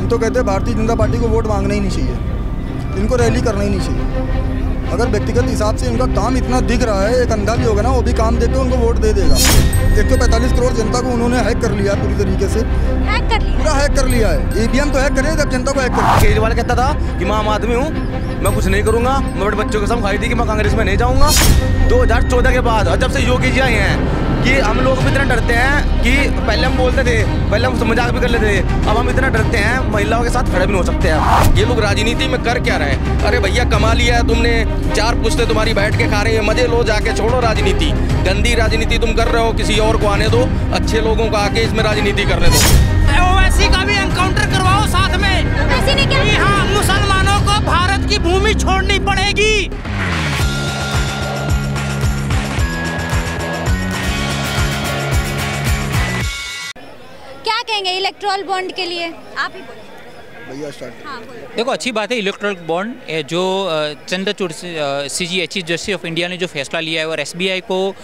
हम तो कहते हैं भारतीय जनता पार्टी को वोट मांगना ही नहीं चाहिए, इनको रैली करना ही नहीं चाहिए। अगर व्यक्तिगत हिसाब से इनका काम इतना दिख रहा है, एक अंधा भी होगा ना वो भी काम देख के उनको वोट दे देगा। 145 करोड़ जनता को उन्होंने हैक कर लिया पूरी तरीके से, हैक कर लिया, पूरा हैक कर लिया है। ईवीएम तो हैक करे जब जनता को हैक कर। केजरीवाल कहता था कि मैं आम आदमी हूँ, मैं कुछ नहीं करूँगा, मैं बड़े बच्चों के साथ खाई थी कि मैं कांग्रेस में नहीं जाऊँगा। 2014 के बाद और जब से योगी जी आए हैं कि हम लोग भी इतना डरते हैं कि पहले हम बोलते थे, पहले हम मजाक भी कर लेते थे, अब हम इतना डरते हैं महिलाओं के साथ खड़े भी नहीं हो सकते हैं। ये लोग राजनीति में कर क्या रहे हैं? अरे भैया कमा लिया है तुमने, 4 पुश्ते तुम्हारी बैठ के खा रही है, मजे लो, जाके छोड़ो राजनीति। गंदी राजनीति तुम कर रहे हो, किसी और को आने दो, अच्छे लोगों को आके इसमें राजनीति करने दो। ओवैसी का भी एनकाउंटर करवाओ साथ में। ओवैसी ने क्या? हाँ, मुसलमानों को भारत की भूमि छोड़नी पड़ेगी। क्या कहेंगे इलेक्ट्रल बॉन्ड के लिए? आप ही बोलिए भैया स्टार्ट। हाँ, बोलिए। देखो अच्छी बात है इलेक्ट्रल बॉन्ड जो Chandrachud CGH justice of India ने जो फैसला लिया है और SBI को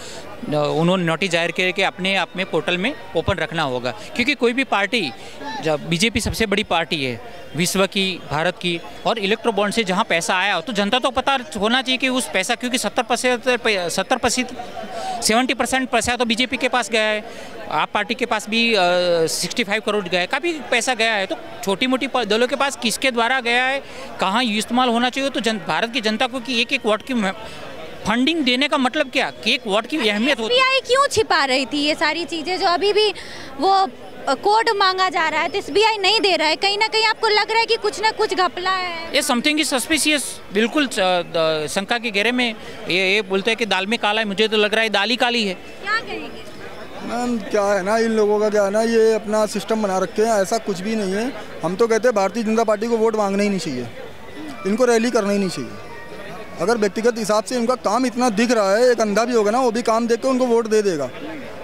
उन्होंने नोटिस जाहिर किया कि अपने आप में पोर्टल में ओपन रखना होगा, क्योंकि कोई भी पार्टी, जब BJP सबसे बड़ी पार्टी है विश्व की, भारत की, और इलेक्ट्रो बॉन्ड से जहां पैसा आया हो तो जनता तो पता होना चाहिए कि उस पैसा, क्योंकि 70% पैसा तो BJP के पास गया है, आप पार्टी के पास भी 65 करोड़ गया है, काफ़ी पैसा गया है। तो छोटी मोटी दलों के पास किसके द्वारा गया है, कहाँ इस्तेमाल होना चाहिए, तो भारत की जनता को कि एक वोट की फंडिंग देने का मतलब क्या कि एक वोट की अहमियत होती है। SBI क्यों छिपा रही थी ये सारी चीज़ें जो अभी भी वो कोड मांगा जा रहा है, तो SBI नहीं दे रहा है? कहीं ना कहीं आपको लग रहा है कि कुछ ना कुछ घपला है। ये समथिंग इज सस्पिशियस, बिल्कुल शंका के घेरे में। ये बोलते हैं कि दाल में काला है, मुझे तो लग रहा है दाल ही काली है। क्या कहेंगे मैम? क्या है ना, इन लोगों का क्या है ना, ये अपना सिस्टम बना रखे हैं, ऐसा कुछ भी नहीं है। हम तो कहते हैं भारतीय जनता पार्टी को वोट मांगना ही नहीं चाहिए, इनको रैली करना ही नहीं चाहिए। अगर व्यक्तिगत हिसाब से इनका काम इतना दिख रहा है, एक अंधा भी होगा ना वो भी काम देख के उनको वोट दे देगा।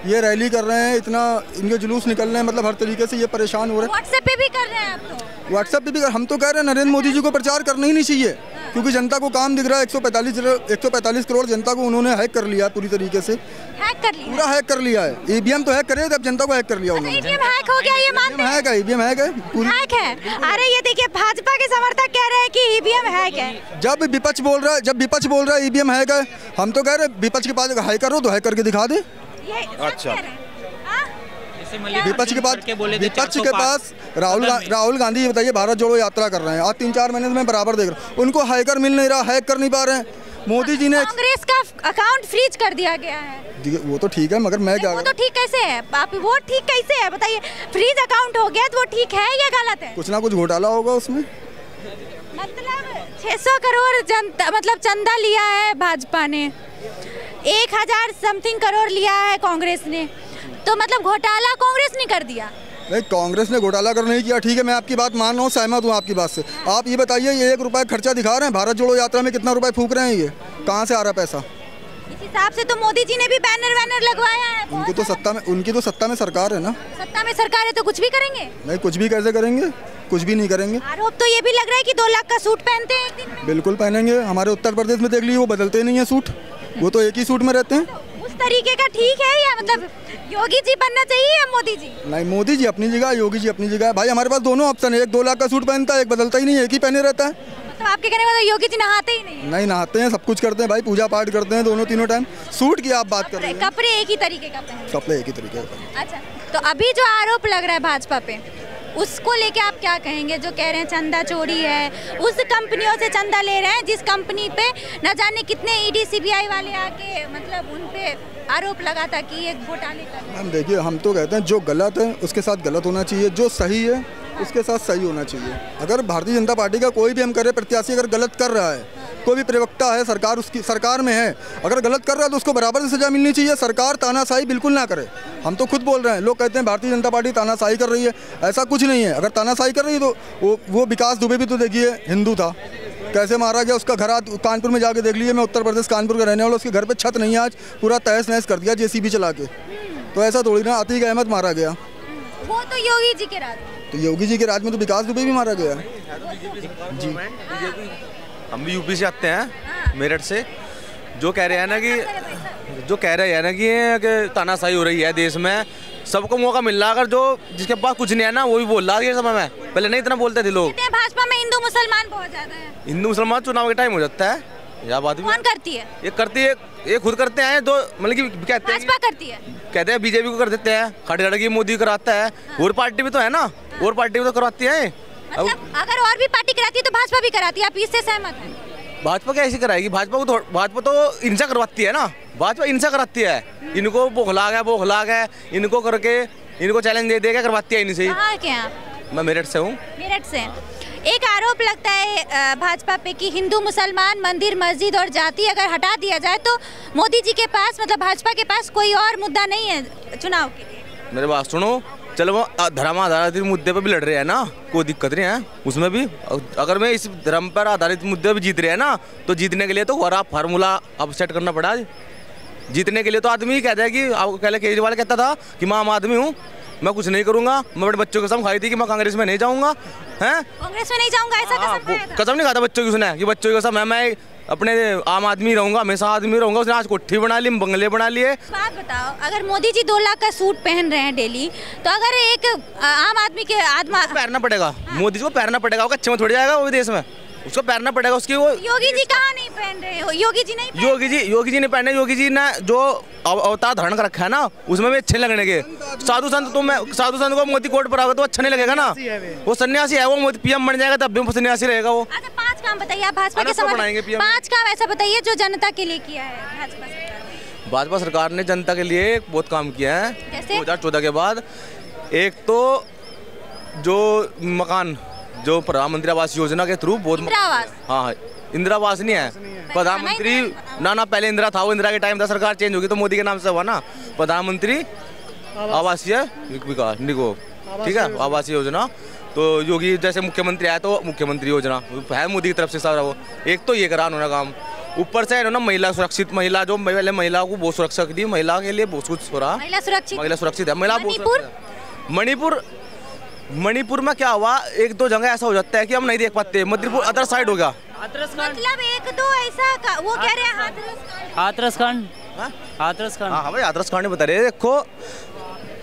ये रैली कर रहे हैं, इतना इनके जुलूस निकल रहे हैं, मतलब हर तरीके से ये परेशान हो रहे हैं। व्हाट्सएप पे भी कर रहे हैं आप? तो व्हाट्सएप पे भी हम तो कह रहे हैं नरेंद्र मोदी जी को प्रचार करना ही नहीं चाहिए, क्योंकि जनता को काम दिख रहा है। 145 करोड़ जनता को उन्होंने हैक कर लिया पूरी तरीके से, हैक कर लिया, पूरा हैक कर लिया है। ईवीएम तो हैक करे जब जनता को हैक कर लिया उन्होंने। ईवीएम हैक हो गया, ये मानते हैं? हैक है, ईवीएम हैक है, पूरी हैक है। अरे ये देखिए भाजपा के समर्थक कह रहे हैं कि ईवीएम हैक है। जब विपक्ष बोल रहा है ईवीएम हैक है, हम तो कह रहे हैं विपक्ष के पास हैकर हो तो हैक करके दिखा दे। अच्छा, विपक्ष के पास राहुल गांधी ये बताइए भारत जोड़ो यात्रा कर रहे हैं, आज 3-4 महीने से मैं बराबर देख रहा हूँ, उनको हैकर मिल नहीं रहा, हैक कर नहीं पा रहे हैं। मोदी जी ने कांग्रेस का अकाउंट फ्रीज कर दिया गया है। वो तो ठीक है, मगर मैं क्या, वो तो ठीक कैसे है? आप वो ठीक कैसे है बताइए? फ्रीज अकाउंट हो गया तो वो ठीक है या गलत है? कुछ ना कुछ घोटाला होगा उसमें। मतलब 600 करोड़ जनता मतलब चंदा लिया है भाजपा ने, 1000 समथिंग करोड़ लिया है कांग्रेस ने, तो मतलब घोटाला कांग्रेस ने कर दिया। नहीं, कांग्रेस ने घोटाला कर नहीं किया, ठीक है, मैं आपकी बात मान रहा हूँ, सहमत हूँ आपकी बात से। आप ये बताइए, ये 1 रुपये खर्चा दिखा रहे हैं, भारत जोड़ो यात्रा में कितना रुपए फूक रहे हैं, ये कहाँ से आ रहा है पैसा? इस हिसाब से तो मोदी जी ने भी बैनर लगवाया है। उनकी तो सत्ता में सरकार है ना। सत्ता में सरकार है तो कुछ भी करेंगे? नहीं, कुछ भी कैसे करेंगे, कुछ भी नहीं करेंगे। आरोप तो ये भी लग रहा है कि 2 लाख का सूट पहनते हैं एक दिन में। बिल्कुल पहनेंगे, हमारे उत्तर प्रदेश में देख लीजिए, वो बदलते नहीं है सूट, वो तो एक ही सूट में रहते हैं। तो उस तरीके का ठीक है या मतलब योगी जी बनना चाहिए या मोदी जी? नहीं, मोदी जी अपनी जगह, योगी जी अपनी जगह। भाई हमारे पास दोनों ऑप्शन है, एक 2 लाख का सूट पहनता है, एक बदलता ही नहीं है, एक ही पहने रहता है। तो आपके कहने मतलब योगी जी नहाते ही नहीं? नहीं, नहाते हैं, सब कुछ करते हैं भाई, पूजा पाठ करते हैं दोनों तीनों टाइम। सूट की आप बात कर रहे हैं, कपड़े एक ही तरीके का पहनते हैं? कपड़े एक ही तरीके का। अच्छा, तो अभी जो आरोप लग रहा है भाजपा पे, उसको लेके आप क्या कहेंगे? जो कह रहे हैं चंदा चोरी है, उस कंपनियों से चंदा ले रहे हैं जिस कंपनी पे न जाने कितने ED CBI वाले आके मतलब उन पे आरोप लगा था कि ये घोटाले कर रहे हैं। हम देखिए, हम तो कहते हैं जो गलत है उसके साथ गलत होना चाहिए, जो सही है उसके साथ सही होना चाहिए। अगर भारतीय जनता पार्टी का कोई भी हम करे प्रत्याशी अगर गलत कर रहा है, कोई भी प्रवक्ता है, सरकार उसकी सरकार में है, अगर गलत कर रहा है तो उसको बराबर से सजा मिलनी चाहिए। सरकार तानाशाही बिल्कुल ना करे। हम तो खुद बोल रहे हैं, लोग कहते हैं भारतीय जनता पार्टी तानाशाही कर रही है, ऐसा कुछ नहीं है। अगर तानाशाही कर रही है तो वो विकास दुबे भी तो देखिए हिंदू था, कैसे मारा गया, उसका घर कानपुर में जाके देख लीजिए, मैं उत्तर प्रदेश कानपुर का रहने वाला, उसके घर पे छत नहीं है, आज पूरा तहस नहस कर दिया JCB चला के। तो ऐसा थोड़ी ना, अतीक अहमद मारा गया, वो तो योगी जी के राज। तो योगी जी के राज में तो विकास दुबे भी मारा गया जी। हम भी यूपी से आते हैं, मेरठ से। जो कह रहे हैं ना कि तानाशाही हो रही है देश में, सबको मौका मिल रहा, अगर जो जिसके पास कुछ नहीं है ना वो भी बोल रहा है ये समय में, पहले नहीं इतना बोलते थे लोग। भाजपा में हिंदू मुसलमान बहुत ज्यादा है। हिंदू मुसलमान चुनाव के टाइम हो जाता है, यह बात भी कौन करती है? ये करती है, ये खुद करते हैं, तो मतलब कि कहते हैं भाजपा करती है, कहते हैं बीजेपी को कर देते हैं, खड़ की मोदी कराता है। और पार्टी भी तो है ना, और पार्टी भी तो करवाती है। मतलब अगर और भी पार्टी कराती है तो भाजपा भी कराती है, आप इससे सहमत हैं? भाजपा क्या ऐसी कराएगी? भाजपा तो इनसे करवाती है ना, भाजपा इनसे कराती है। इनको बौखला गया इनको करके इनको चैलेंज दे देगा, करवाती है इनसे। कहाँ के हैं? मैं मेरठ से हूँ। मेरठ से। एक आरोप लगता है भाजपा पे कि हिंदू मुसलमान मंदिर मस्जिद और जाति अगर हटा दिया जाए तो मोदी जी के पास मतलब भाजपा के पास कोई और मुद्दा नहीं है चुनाव के लिए। मेरे बात सुनो, चलो वो धर्म आधारित मुद्दे पर भी लड़ रहे हैं ना, कोई दिक्कत नहीं है उसमें भी। अगर मैं इस धर्म पर आधारित मुद्दे पर जीत रहे हैं ना, तो जीतने के लिए तो और फार्मूला अब सेट करना पड़ा। जीतने के लिए तो आदमी ही कहता है कि पहले केजरीवाल कहता था कि मैं आम आदमी हूँ, मैं कुछ नहीं करूँगा, मैं बड़े बच्चों की कसम खाई थी कि मैं कांग्रेस में नहीं जाऊँगा। हैं कांग्रेस में नहीं जाऊँगा, ऐसा कसम नहीं खाता बच्चों की, उसने कि बच्चों की कसम है मैं अपने आम आदमी रहूँगा, हमेशा आदमी रहूँगा। उसने आज कोठी बना ली, बंगले बना लिए। बात बताओ, अगर मोदी जी 2 लाख का सूट पहन रहे हैं डेली, तो अगर एक आम आदमी के पैरना पड़ेगा, मोदी जी को पैरना पड़ेगा, वो कच्चे में थोड़ी जाएगा वो देश में, उसको पैरना पड़ेगा उसकी। वो योगी जी कहाँ नहीं पहन रहे हो? योगी जी नहीं पहने। योगी जी ने जो अवतार धारण कर रखा है ना, उसमें भी अच्छे लगने के। साधु संत को मोदी कोर्ट पर आवे तो अच्छा नहीं लगेगा ना, वो सन्यासी है, वो मोदी पीएम बन जाएगा तब भी सन्यासी रहेगा वो। अच्छा 5 काम बताइए आप भाजपा के समझ 5 काम ऐसा बताइए जो जनता के लिए किया है भाजपा सरकार ने जनता के लिए बहुत काम किया है 2014 के बाद। एक तो जो मकान जो प्रधानमंत्री आवास योजना के थ्रू बहुत हाँ इंदिरा आवास नहीं है, प्रधानमंत्री ना पहले इंदिरा था, वो इंदिरा के टाइम था, सरकार चेंज होगी तो मोदी के नाम से हुआ ना प्रधानमंत्री आवासीय विकास निगो, ठीक है, आवासीय योजना। तो योगी जैसे मुख्यमंत्री आया तो मुख्यमंत्री योजना है मोदी की तरफ से सारा। वो एक तो ये करा उन्होंने काम, ऊपर से इन्होंने महिला सुरक्षित, महिला जो पहले महिलाओं को बहुत सुरक्षा दी, महिला के लिए बहुत कुछ हो रहा, महिला सुरक्षित है। महिला मणिपुर में क्या हुआ, 1-2 जगह ऐसा हो जाता है कि हम नहीं देख पाते, मणिपुर अदर साइड हो गया। मतलब 1-2 ऐसा वो कह रहे हैं हाथरस कांड। हाँ भाई हाथरस कांड बता रहे। देखो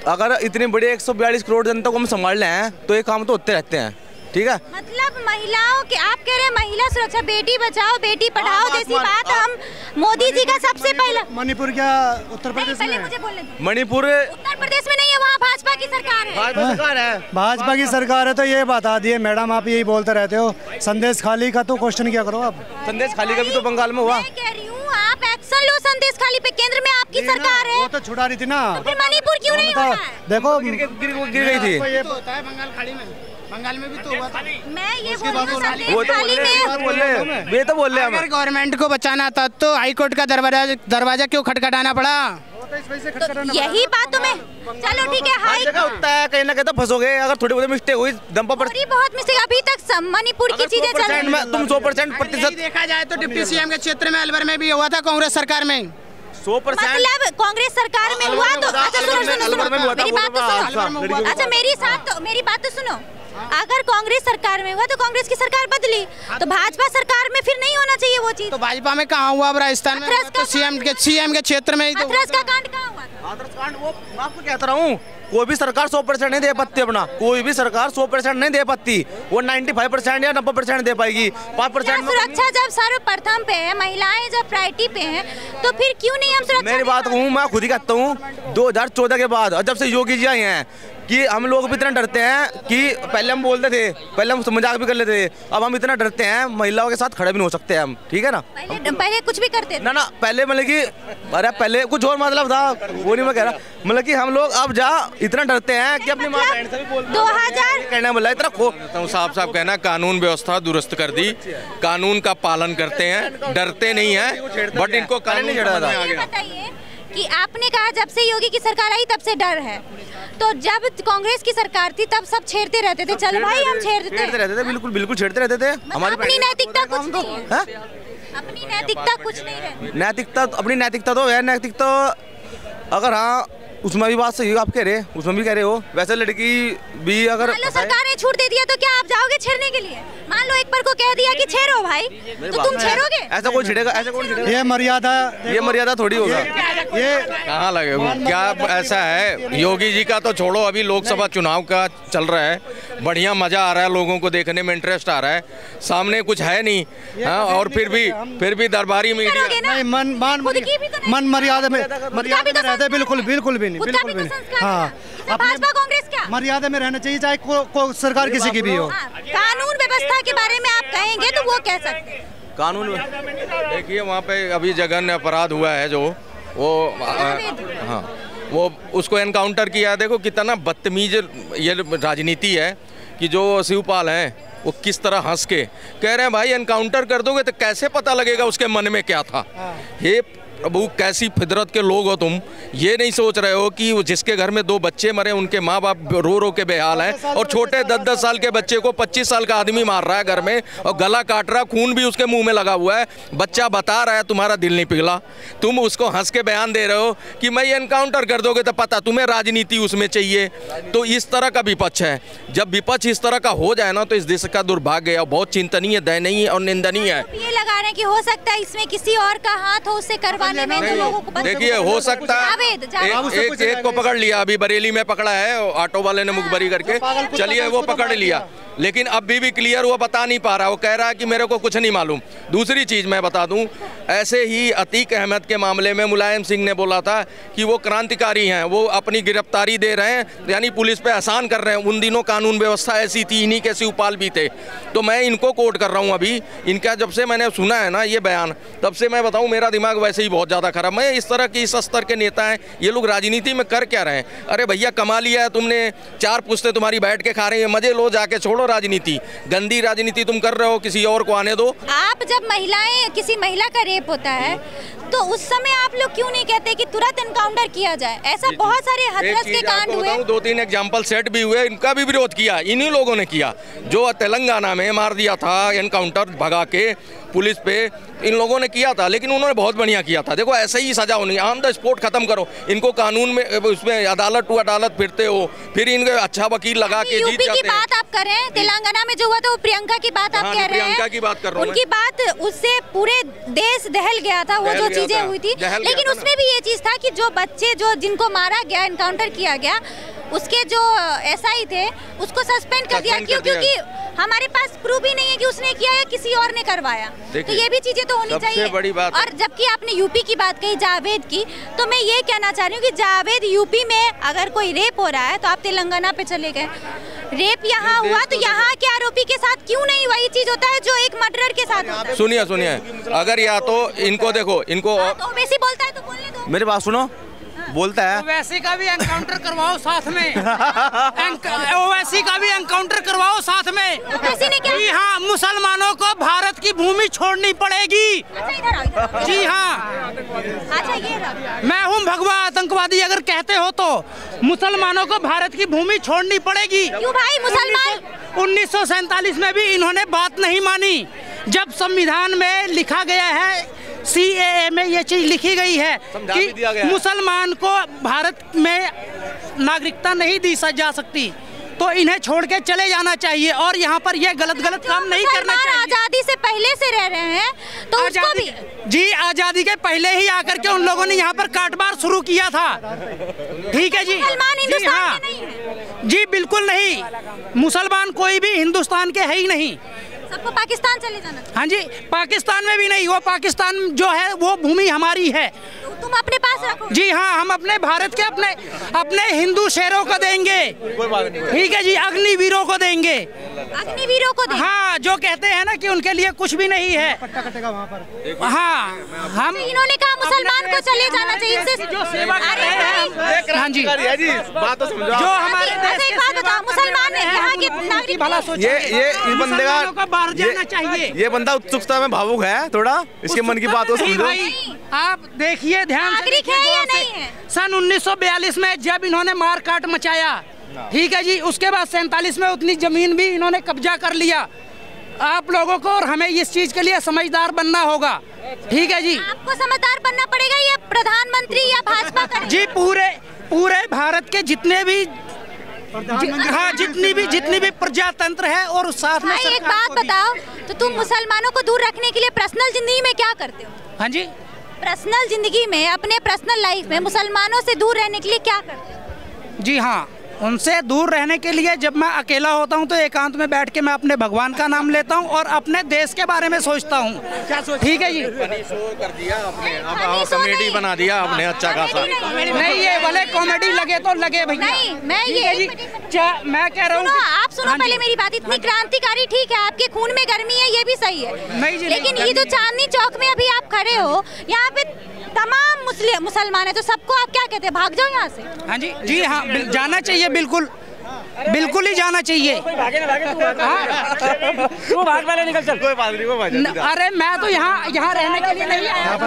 अगर इतनी बड़ी 142 करोड़ जनता को हम संभाल रहे हैं तो ये काम तो होते रहते हैं, ठीक है। मतलब महिलाओं के आप कह रहे हैं महिला सुरक्षा, बेटी बचाओ बेटी पढ़ाओ जैसी बात हम मोदी जी का सबसे पहला। मणिपुर क्या उत्तर प्रदेश में? मुझे बोलने दो। मणिपुर उत्तर प्रदेश में नहीं है, वहाँ भाजपा की सरकार है। भाजपा की सरकार है तो ये बता दिए मैडम, आप यही बोलते रहते हो। संदेश खाली का तो क्वेश्चन क्या करो आप? संदेश खाली का भी तो बंगाल में हुआ। मैं कह रही हूँ आप एक्शन लो संदेश खाली पे, केंद्र में आपकी सरकार है। वो तो छुड़ा रही थी ना, तो फिर मणिपुर क्यों नहीं हो रहा है? देखो गिर गई थी। बंगाल में भी तो हुआ था। मैं ये बोल रही हूँ वे तो बोल रहे हैं अगर गवर्नमेंट को बचाना था तो हाई कोर्ट का दरवाजा क्यों खटखटाना पड़ा? तो यही बातों में चलो ठीक है, हाई होता है कहीं ना कहीं तो फंसोगे अगर थोड़ी बहुत मिस्टेक हुई दम पर। बहुत मिस्टेक अभी तक मणिपुर की चीजें चल रही हैं। तुम 100% प्रतिशत देखा जाए तो डिप्टी सीएम के क्षेत्र में अलवर में भी हुआ था कांग्रेस सरकार में 100%। मतलब कांग्रेस सरकार में हुआ तो अच्छा सुनो मेरी बात तो सुनो। अच्छा मेरी बात तो सुनो, अगर कांग्रेस सरकार में हुआ तो कांग्रेस की सरकार बदली तो भाजपा सरकार में फिर नहीं होना चाहिए वो चीज। तो भाजपा में कहाँ हुआ? राजस्थान में तो सीएम के क्षेत्र में ही तो हाथरस का कांड कहाँ हुआ? हाथरस कांड वो मैं आपको कहता रहा हूँ, कोई भी सरकार 100% नहीं दे पाती अपना, कोई भी सरकार 100% नहीं दे पाती, वो 95% या 90% दे पाएगी। 5% सुरक्षा जब सर्वप्रथम पे है, महिलाएं जब प्रायोरिटी पे हैं, तो फिर क्यों नहीं हम सुरक्षा? मेरी बात कहूँ, मैं खुद ही कहता हूँ 2014 के बाद और जब से योगी जी आए हैं कि हम लोग भी इतना डरते हैं कि पहले हम बोलते थे, पहले हम मजाक भी कर लेते थे, अब हम इतना डरते हैं महिलाओं के साथ खड़े भी नहीं हो सकते हम, ठीक है ना। पहले कुछ भी करते थे ना पहले मतलब कि अरे पहले कुछ और मतलब था, वो नहीं मैं कह रहा, मतलब कि हम लोग अब इतना डरते हैं कि अपनी माँ बहन से भी बोल 2000 कहना बोला इतना खो साफ कहना, कानून व्यवस्था दुरुस्त कर दी, कानून का पालन करते हैं, डरते नहीं है, बट इनको कानून नहीं चढ़ा था। बताइए कि आपने कहा जब से योगी की सरकार आई तब से डर है, तो जब कांग्रेस की सरकार थी तब सब छेड़ते रहते थे, चल भाई हम छेड़ते रहते थे, बिल्कुल छेड़ते रहते थे। हमारी अपनी नैतिकता कुछ नहीं है, अपनी नैतिकता कुछ नहीं है। नैतिकता अपनी नैतिकता तो है, नैतिकता अगर हाँ उसमें भी बात सही है, आप कह रहे हैं, उसमें भी कह रहे हो। वैसे लड़की भी अगर मान लो सरकार ने छूट दे दिया तो क्या आप जाओगे छेड़ने के लिए? मान लो एक पर को कह दिया कि छेड़ो भाई, तो तुम छेड़ोगे? ऐसा कौन छेड़ेगा, ऐसा कौन छेड़ेगा? ये मर्यादा थोड़ी होगा, ये कहाँ लगेगा? क्या ऐसा है, योगी जी का तो छोड़ो, अभी लोकसभा चुनाव का चल रहा है, बढ़िया मजा आ रहा है, लोगों को देखने में इंटरेस्ट आ रहा है, सामने कुछ है नहीं। हाँ, और फिर भी दरबारी मीडिया नहीं, मन मर्यादा में रहते, बिल्कुल भी नहीं, बिल्कुल भी नहीं। हाँ, भाजपा कांग्रेस क्या मर्यादा में रहना चाहिए, चाहे सरकार किसी की भी हो। कानून व्यवस्था के बारे में आप कहेंगे तो वो कह सकते हैं। कानून देखिए, वहाँ पे अभी जघन्य अपराध हुआ है जो हाँ, वो उसको एनकाउंटर किया। देखो कितना बदतमीज ये राजनीति है कि जो शिवपाल हैं वो किस तरह हंस के कह रहे हैं भाई एनकाउंटर कर दोगे तो कैसे पता लगेगा उसके मन में क्या था। हे प्रभु, कैसी फितरत के लोग हो तुम। ये नहीं सोच रहे हो कि जिसके घर में 2 बच्चे मरे उनके माँ बाप रो रो के बेहाल हैं, और छोटे 10-10 साल के बच्चे को 25 साल का आदमी मार रहा है घर में और गला काट रहा है, खून भी उसके मुंह में लगा हुआ है। बच्चा बता रहा है तुम्हारा दिल नहीं पिघला, तुम उसको हंस के बयान दे रहे हो कि मैं एनकाउंटर कर दोगे तो पता तुम्हें राजनीति उसमें चाहिए। तो इस तरह का विपक्ष है। जब विपक्ष इस तरह का हो जाए ना तो इस देश का दुर्भाग्य है, बहुत चिंतनीय, दयनीय और निंदनीय है। ये लगा रहे हैं कि हो सकता है इसमें किसी और का हाथ हो, उससे करवाने में तो लोगों को देखिए, हो सकता है एक को पकड़ लिया, अभी बरेली में पकड़ा है, ऑटो वाले ने मुखबरी करके, चलिए वो पकड़ लिया, लेकिन अब भी क्लियर वो बता नहीं पा रहा, वो कह रहा है कि मेरे को कुछ नहीं मालूम। दूसरी चीज़ मैं बता दूं, ऐसे ही अतीक अहमद के मामले में मुलायम सिंह ने बोला था कि वो क्रांतिकारी हैं, वो अपनी गिरफ्तारी दे रहे हैं, यानी पुलिस पे आसान कर रहे हैं। उन दिनों कानून व्यवस्था ऐसी थी, इन्हीं के शिवपाल भी थे। तो मैं इनको कोट कर रहा हूँ अभी, इनका जब से मैंने सुना है ना ये बयान, तब से मैं बताऊँ मेरा दिमाग वैसे ही बहुत ज़्यादा खराब। मैं इस तरह के इस स्तर के नेता हैं, ये लोग राजनीति में कर क्या रहे हैं? अरे भैया, कमा लिया है तुमने, 4 पुश्ते तुम्हारी बैठ के खा रही है, मजे लो, जाके छोड़ो राजनीति। गंदी राजनीति तुम कर रहे हो, किसी और को आने दो। आप जब किसी महिला का रेप होता है तो उस समय आप लोग क्यों नहीं कहते कि तुरंत एनकाउंटर किया जाए? ऐसा बहुत सारे हथरस के कांड हुए, 2-3 एग्जाम्पल सेट भी हुए, इनका भी विरोध किया, इन्हीं लोगों ने किया। जो तेलंगाना में मार दिया था एनकाउंटर भगा के पुलिस पे, इन लोगों ने किया था, लेकिन उन्होंने बहुत बढ़िया किया था। देखो, ऐसे ही सजा होनी, ऑन द स्पॉट खत्म करो इनको। कानून में उसमें अदालत टू अदालत फिरते हो, फिर इनके अच्छा वकील लगा के जीत जाते हैं। की बात आप कर रहे हैं, तेलंगाना में जो हुआ था वो प्रियंका की बात आप कह रहे हैं। प्रियंका की बात कर रहा हूं, उनकी बात, उससे पूरे देश दहल गया था, वो जो चीजें हुई थी। लेकिन उसमें भी ये चीज था कि जो बच्चे जिनको मारा गया, एनकाउंटर किया गया, उसके जो एसआई थे उसको सस्पेंड कर दिया। क्योंकि हमारे पास प्रूफ ही नहीं है कि उसने किया या किसी और ने करवाया। तो ये भी चीजें तो होनी चाहिए। बड़ी बात। और जबकि आपने यूपी की बात कही, जावेद की, तो मैं ये कहना चाह रही हूँ कि जावेद यूपी में अगर कोई रेप हो रहा है तो आप तेलंगाना पे चले गए। रेप यहाँ हुआ तो यहाँ के आरोपी के साथ क्यों नहीं वही चीज होता है जो एक मर्डरर के साथ होता है? सुनिए, अगर या तो इनको देखो, इनको वैसे बोलता है तो बोलने दो। मेरी बात सुनो, बोलता है ओवैसी का भी एनकाउंटर करवाओ साथ में, ओवैसी का भी एनकाउंटर करवाओ साथ में। ओवैसी ने क्या? जी हाँ, मुसलमानों को भारत की भूमि छोड़नी पड़ेगी। अच्छा, इधर आओ। जी हाँ, अच्छा, ये रहा। मैं हूँ भगवा आतंकवादी अगर कहते हो तो। मुसलमानों को भारत की भूमि छोड़नी पड़ेगी। क्यों भाई? मुसलमान 1947 में भी इन्होंने बात नहीं मानी। जब संविधान में लिखा गया है, CAA में ये चीज लिखी गई है कि मुसलमान को भारत में नागरिकता नहीं दी जा सकती, तो इन्हें छोड़ के चले जाना चाहिए और यहाँ पर ये गलत काम नहीं करना चाहिए। आजादी से पहले से रह रहे हैं तो उसको भी जी, आजादी के पहले ही आकर के उन लोगों ने यहाँ पर काटमार शुरू किया था। ठीक है जी, मुसलमान हिंदुस्तान के नहीं है जी, बिल्कुल नहीं। मुसलमान कोई भी हिंदुस्तान के है ही नहीं, सबको पाकिस्तान चले जाना। हाँ जी, पाकिस्तान में भी नहीं, वो पाकिस्तान जो है वो भूमि हमारी है। तुम अपने पास रखो। जी हाँ, हम अपने भारत के अपने हिंदू शेरों को देंगे। ठीक है जी, अग्निवीरों को देंगे। अग्निवीरों को देंगे। हाँ, जो कहते हैं ना कि उनके लिए कुछ भी नहीं है। हाँ, हम इन्होंने कहा मुसलमान को चले जाना चाहिए, इनसे जो सेवा कर रहे हैं। हाँ जी, बात तो समझो। जो हमारे देश एक बात बताओ, मुसलमान यहाँ के नागरिक भला सोचिए, ये बंदे का बाहर जाना चाहिए। ये बंदा उत्सुकता में भावुक है थोड़ा, इसके मन की बात को समझो। आप देखिए ध्यान से, नागरिक है या नहीं है? सन 1942 में जब इन्होंने मार काट मचाया, ठीक है जी, उसके बाद 47 में उतनी जमीन भी इन्होंने कब्जा कर लिया। आप लोगों को और हमें इस चीज के लिए समझदार बनना होगा। ठीक है जी, आपको समझदार बनना पड़ेगा या प्रधानमंत्री या भाजपा करें? जी, पूरे पूरे भारत के जितने भी हाँ जितनी भी प्रजातंत्र है और साथ में एक बात बताओ, तो तुम मुसलमानों को दूर रखने के लिए पर्सनल जिंदगी में क्या करते हो? हाँ जी, पर्सनल जिंदगी में, अपने पर्सनल लाइफ में मुसलमानों से दूर रहने के लिए क्या करते हो? जी हाँ, उनसे दूर रहने के लिए जब मैं अकेला होता हूँ तो एकांत में बैठ के मैं अपने भगवान का नाम लेता हूँ और अपने देश के बारे में सोचता हूँ। ठीक है जी, कर दिया आपने, अब कॉमेडी बना दिया आपने अच्छा खासा। नहीं ये भले कॉमेडी लगे तो लगे भैया। नहीं, मैं ये मैं कह रहा हूँ, आप सुनो पहले मेरी बात। इतनी क्रांतिकारी, ठीक है आपके खून में गर्मी है, ये भी सही है, लेकिन ये जो चांदनी चौक में अभी आप खड़े हो, यहाँ पे तमाम मुसलमान है, तो सबको आप क्या कहते हैं, भाग जाओ यहाँ से? हाँ जी हाँ, जाना चाहिए, बिल्कुल ही जाना चाहिए। तू भाग वाले निकल चल। कोई बात नहीं, अरे मैं तो यहाँ रहने के लिए नहीं आया।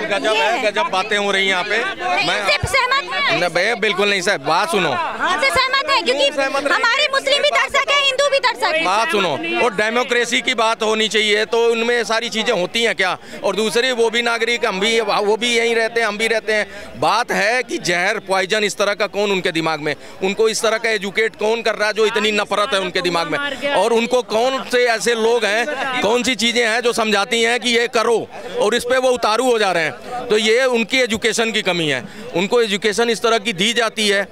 गजब है, गजब बातें हो रही हैं यहाँ पे। मैं सहमत है भैया बिल्कुल नहीं सर, बात सुनो। सहमत है, क्योंकि हमारे मुस्लिम भी कर सके, हिंदू भी कर सके। बात सुनो, और डेमोक्रेसी की बात होनी चाहिए, तो उनमें सारी चीजें होती हैं क्या? और दूसरी वो भी नागरिक, हम भी, वो भी यहीं रहते हैं, हम भी रहते हैं। बात है कि जहर, पॉइजन इस तरह का कौन उनके दिमाग में, उनको इस तरह का एजुकेट कौन कर रहा है जो इतनी नफरत है उनके दिमाग में? और उनको कौन से ऐसे लोग हैं, कौन सी चीजें हैं जो समझाती हैं कि ये करो, और इस पे वो उतारू हो जा रहे हैं? तो ये उनकी एजुकेशन की कमी है। उनको एजुकेशन इस तरह की दी जाती है